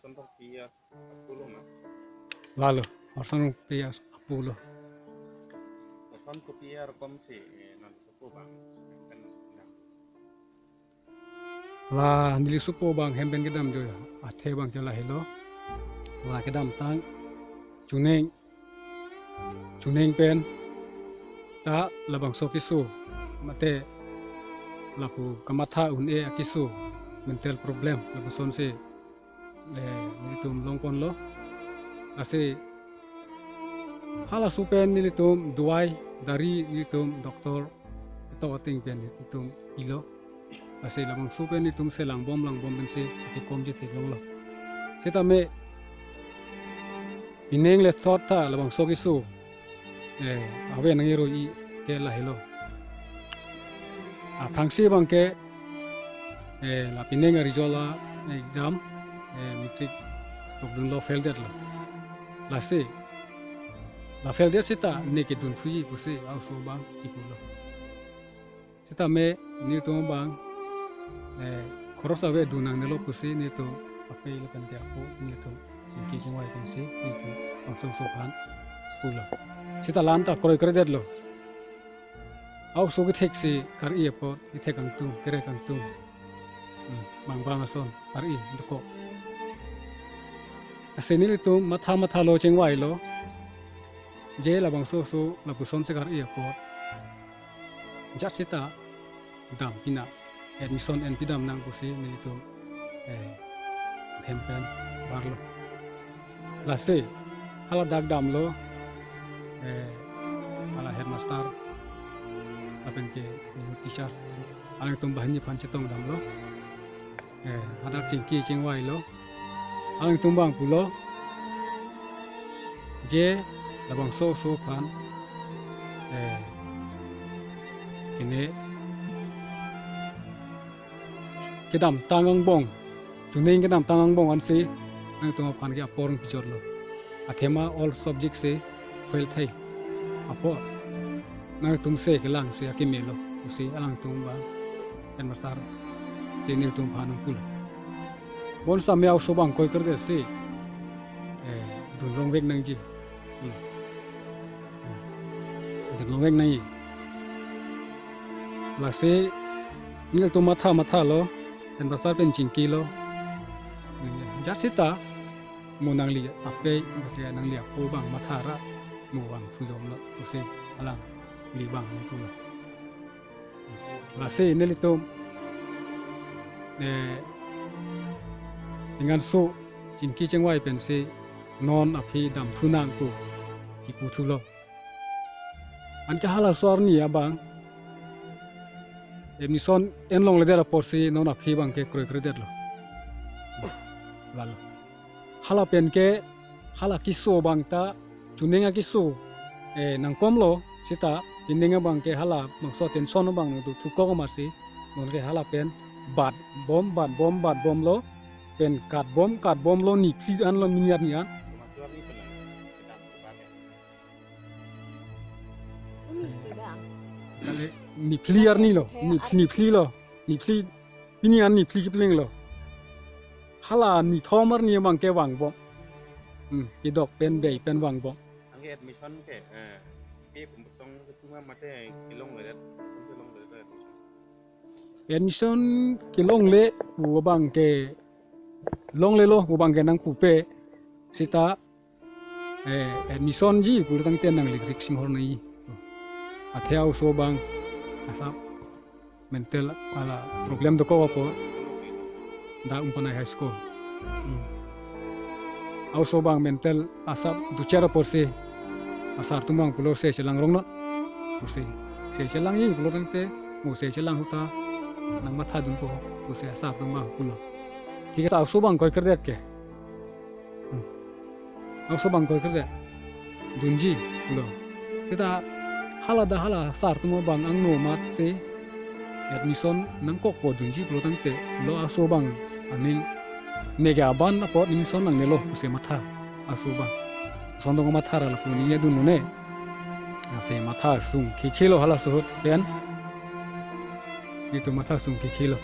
Orson Torpillas, Apulo, ¿no? Lalu, Orson Torpillas, Apulo. Orson Torpillas, ¿cómo se nanti suku bang? Kan, La nili supo bang hemben kedam jo athe bang jo la helo. La kedam tang chuneng pen ta labang so kisu mate lapu kamatha un e akisu mental problem lapu son se le nitum longkon lo ase hala supen nitum duai dari nitum doktor to ating pen nitum ilo ase labang supen nitum se lang bom ben se ki kom je thik lo seta me ineng le thought ta labang so kisu awe nangiro I ke la helo phangsi bangke la pineng rijola exam matric tokdun lo fail det lo la se la fail det sita ne ke dun fui puse au so bang tipulo sita me ni to bang khoros awe dunang ne lo puse ni to ape le kan dia ko ni to ki jingwai kan se ni to angsam so kan pulo sita lanta koroi kore det lo au so ke thek se kar I po I thek ang tu kere kang tu bang bang ason kar I ndko asenil tu matha lo chengwai lo je la bang so la puson se kar I po jat sita dam pina admission en pidam nang pusi ni tu hempen barlo la se hala dag dam lo ala headmaster apen ke teacher alang tum bahani phan chetong dam lo ada cingki cingwai lo alang tum bang pulo je labang so phan kene kedam tangang bong juning kedam tangang bong ansi nang tum phan ke apor picor lo athema all subject se fail thai apo nang tum se kelang se akimelo usi alang tum ba en mastar se nil tum phan pul bon sa me au so bang koi kerde se dun rong vek nang ji dun rong vek nang la se nil tum matha lo en mastar pen chingki lo jasita monang li ape se nang li apo bang matha ra mu bang thu jom lo usi alang li bang tu la se nelitum dengan so jinki chengwai pen se non api dam thunang ku ki pu thulo an ka hala swar ni abang emison en long le dera porsi non api bang ke kroi kroi det lo lalo hala pen ke hala kiso bang ta chunenga kiso nang kom lo sita pininga bang ke hala mangso tension bang no tu ko marsi non ke hala pen bat bom lo pen kat bom lo ni pli an lo miniat ni an kemajuan ini benar kita bukannya ni pli ar ni lo ni pli lo ni pli pini an ni pli kipling lo hala ni thomar ni bang ke wang bom ki dok pen bei pen wang bom angge admission ke pembetong cuma mate kilong le long le admission ki long le bu bang ke long le lo bu bang ke nang pupe sita admission ji bu tang ten nang lik sing hor nei athau so bang asap mental ala problem do ko po da umpana high school au so bang mental asap du cara porse asar tumang pulo se chelang rong no se chelang yi pulo tang te mo se chelang huta nang matha dun ko se asar tumang pulo ki ka au so bang koi kerdet ke au so bang koi kerdet dunji pulo kita hala sar tumo bang ang no mat se admission nang kok po dunji pulo tang te lo au so bang aning nega ban po admission nang nelo se matha asu bang sondong matha ra la puni ya dun ne se matha sung ki khelo hala so pen itu matha sung ki khelo